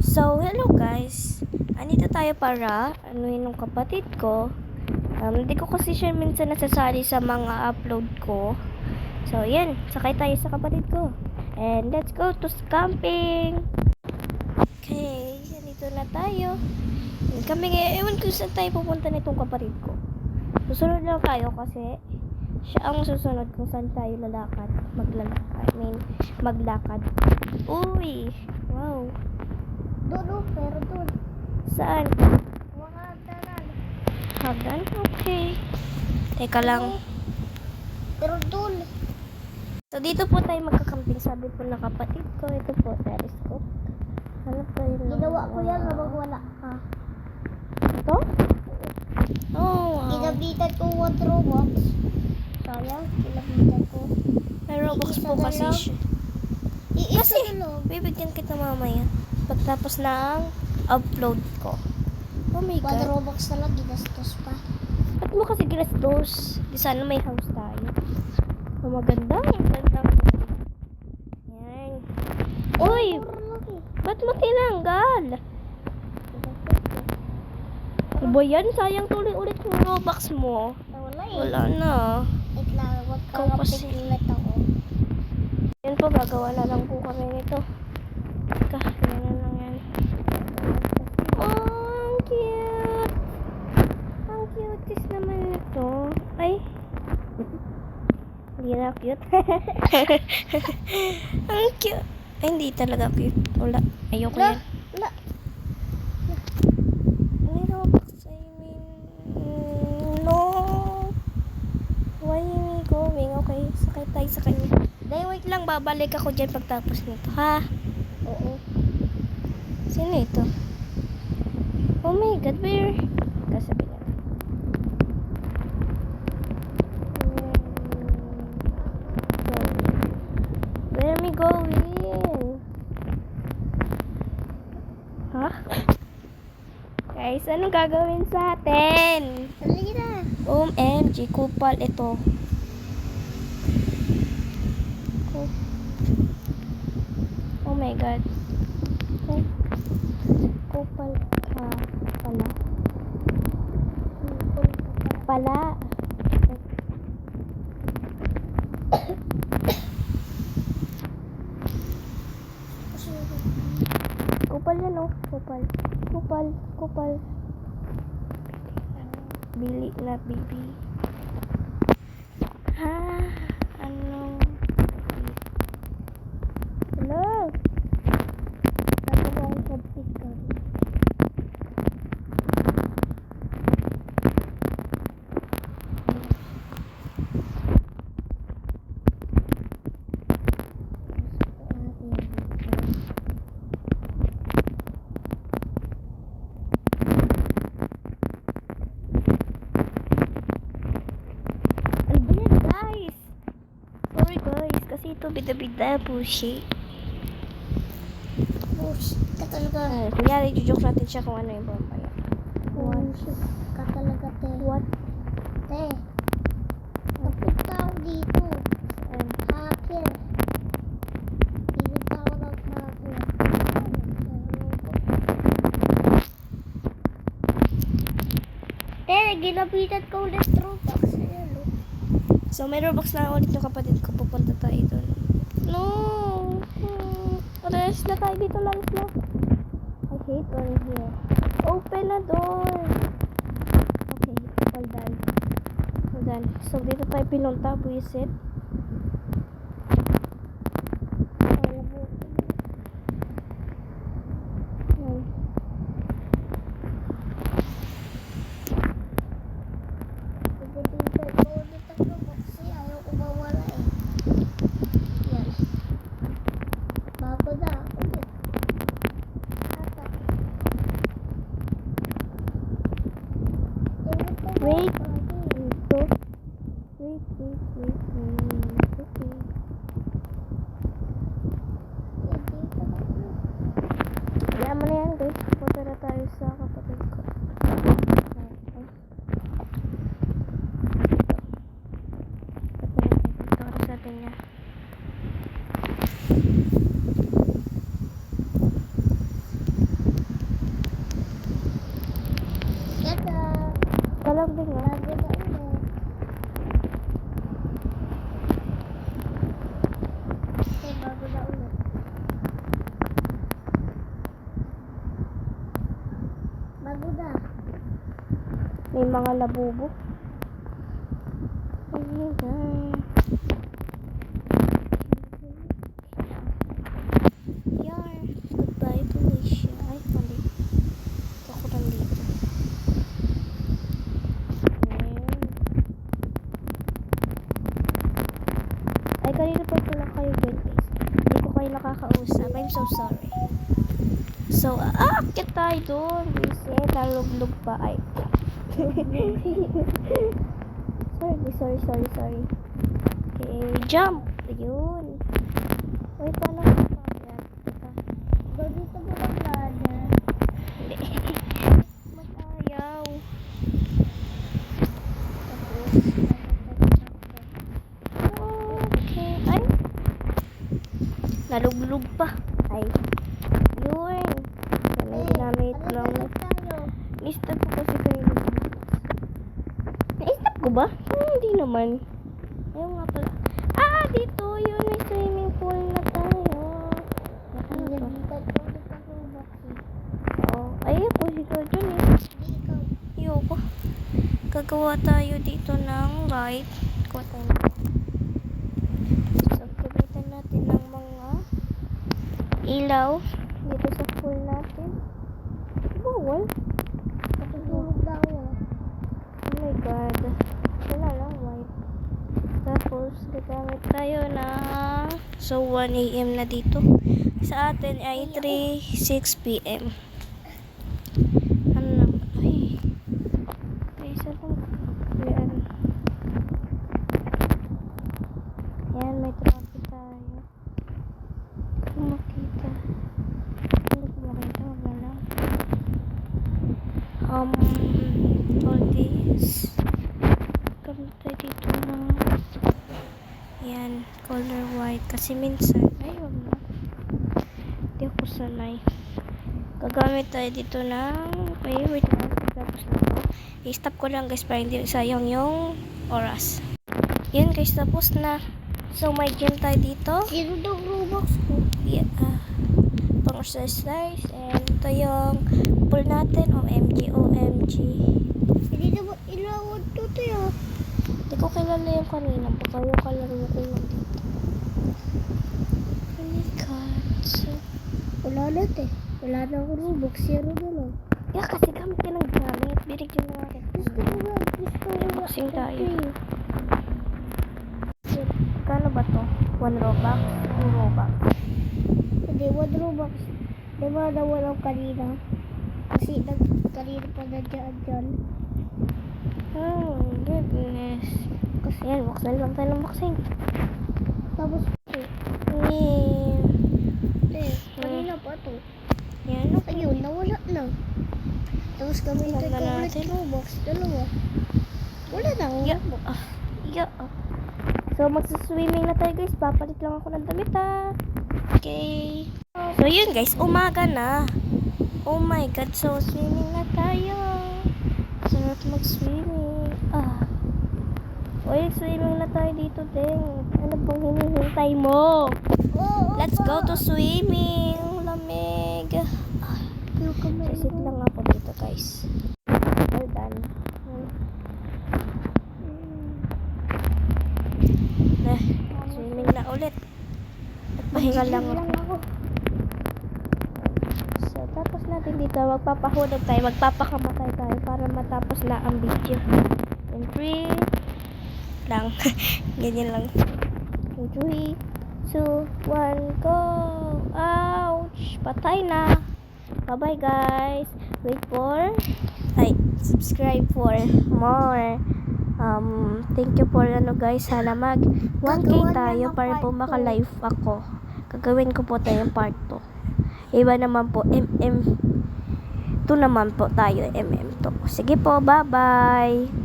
So, hello guys. Andito tayo para anuhin ng kapatid ko. Hindi ko kasi siya minsan nasasali sa mga upload ko. So, yan. Sakay tayo sa kapatid ko. And let's go to camping. Okay, andito na tayo. Kami ngayon, ewan ko saan tayo pupunta nitong kapatid ko. Susunod lang tayo kasi siya ang susunod kung saan tayo lalakad. Maglakad. Uy! Wow! Doon, pero doon. Saan? Mga dalan. Hagdan? Okay. Teka lang. Pero doon. So, dito po tayo magkakamping. Sabi po ng kapatid ko. Ito po, telescope. Hanap tayo ng... Ginawa ko yan habang wala ka. Ito? Oh, wow. Ginabitan ko 1 Robux. Sayang, ginabitan ko. May Robux po Iisa na kasi lang. siya. Iisa Kasi, na lang. bibigyan kita mamaya. Pagtapos ng upload ko. Oh my 1 God. Robux na lang, ginastos pa. Ba't mo kasi ginastos? Di sana may house tayo. Oh, maganda. Maganda. Yan. Uy! Ba't mo tinanggal? Ano ba yan? Sayang tuloy ulit yung Robux mo. Wala eh. Wala na. Wait lang, wag Ikaw kasi. kakapit ulit ako. Yan po, gagawa na lang po kami nito. Teka, yan na lang yan. Oh, ang cute! Ang cuties naman ito. Ay! Hindi na cute. Ang cute. Ay, hindi talaga cute. Wala. Ayoko yan. Wala. May Robux, I mean... No! Why are we going? Okay, sakay tayo sa kanya. Dahil wait lang, babalik ako dyan pagtapos nito, ha? Oo. Sino ito? Oh my God, where? Kasabi niya. Where am I going? Ha? Guys, anong gagawin sa atin? Dali na. OMG, kupal ito. Oh my God. Kupal ka pala. Pala. Kupal yan oh. Kupal. Kupal. Kupal. Bili na baby. Ha? Ano? Hello? Nagawang subject ka. Ano ba yan guys? Sorry guys, kasi ito bida-bida bullshit. Push ka talaga. Kunyari, jujoke natin siya kung ano yung papaya. Push ka talaga, te. What? Te. Napunta ako dito. And, Hacker. Pinunta ako ng hacker. Te, ginabitan ko ulit Robux. Ayan, oh. so, may Robux na ulit yung kapatid ko. Pupunta tayo doon. No! Rest na tayo dito lang na. I hate going here. Open na door! Okay, hold on. Hold on. So, dito tayo pinunta. Buisit. Yan. Ginabitan ko ulit ang Robux. Ayaw ko mawala eh. Yan. Bago na. Ulit. Ata. Wait. Dito. Wait. Okay. Kaya mo na yan guys. Punta na tayo sa kapatid ko. Ito ka sa atin niya. lang din ah. Bago na ulit. Okay, bago na ulit. Bago na. May mga labubo. Oh my God. Yar. Goodbye, Felicia. Ay, mali. Ako nandito. Ayan. Ay, kanina pa pala kayo, guys. Hindi ko kayo nakakausap. I'm so sorry. So, akit tayo doon. Vincent, nalublog pa. Ay. sorry. Okay, jump. Ayun. Uy, paano ko pa? Ayan. Go dito mo lang ladder. Hindi. Matayaw. Tapos, Okay. Ay. Nalublog pa. Ay. Yun. Yan ang ginamit lang. tayo. Ni-stop ko kasi kayo. Na-stop ko ba? Hindi naman. Ayun nga pala. Dito. Yun. May swimming pool na tayo. Ano to? Ay, ako siya dyan eh. Ayoko. Gagawa tayo dito ng ride. Kuha tayo. Subscribe natin ng mga ilaw dito sa pool natin. Bawal. Natutulog na ako. Oh my God. Wala lang, white. Tapos, gagamit tayo ng... So, 1 a.m. na dito. Sa atin ay 3:06 p.m. Ano naman? Ay. Ay, isa lang. Yan. Yan, may traffic tayo. Kung makita. Hindi ko makita. Wala lang. All this. Kami tayo dito na. Yan, color white. Kasi minsan, ay, wag na. Hindi ako sanay. Gagamit tayo dito ng, ay, wait lang. Tapos na ako. I-stop ko lang guys, para hindi sayang yung oras. Yan guys, tapos na. So, may gym tayo dito. Sino daw Robux ko? Yeah, pang exercise. And ito yung pool natin. OMG. Hindi naman ilawad to tayo. Hindi ko kilala yung kanina. Baka yung kalaro ko lang dito. Oh my God. So, Wala na te. Wala na ako Robux. Zero na lang. yeah, kasi gamit ka ng gamit. Binigyan na natin. Gusto ko nga. Unboxing tayo. Kano ba to? 1 Robux? 2 Robux? Hindi, 1 Robux. Diba nawala ko kanina? Kasi kanina pa na dyan. Oh, goodness. Kasi yan, buksan lang tayo ng boxing. Tapos, kanina pa to. Yan, okay. Ayun, nawala na. Tapos gamitin Wala ko na ulit natin. Robux. Dalawa. Wala na ako. Yeah. Yeah. So, magsaswimming na tayo guys. Papalit lang ako ng damit Okay. So, yun guys. Umaga na. Oh my God. So, swimming na tayo. Sarap mag-swimming. Uy, swimming na tayo dito din. Ano bang hinihintay mo? Let's go to swimming. Lamig. Sisit lang ako dito guys. Well done. Swimming na ulit. At pahinga lang ako. So, tapos natin dito, magpapahulog tayo, magpapakamatay tayo para matapos na ang video. In 3 lang. Ganyan lang. In 3, 2, 1, go! Ouch! Patay na! Bye-bye guys! Wait for... subscribe for more. Thank you for guys. Sana mag 1K tayo para po maka-live ako. Gagawin ko po tayong part 2. Iba naman po, MM. 2 naman po tayo, MM2. Sige po, bye-bye!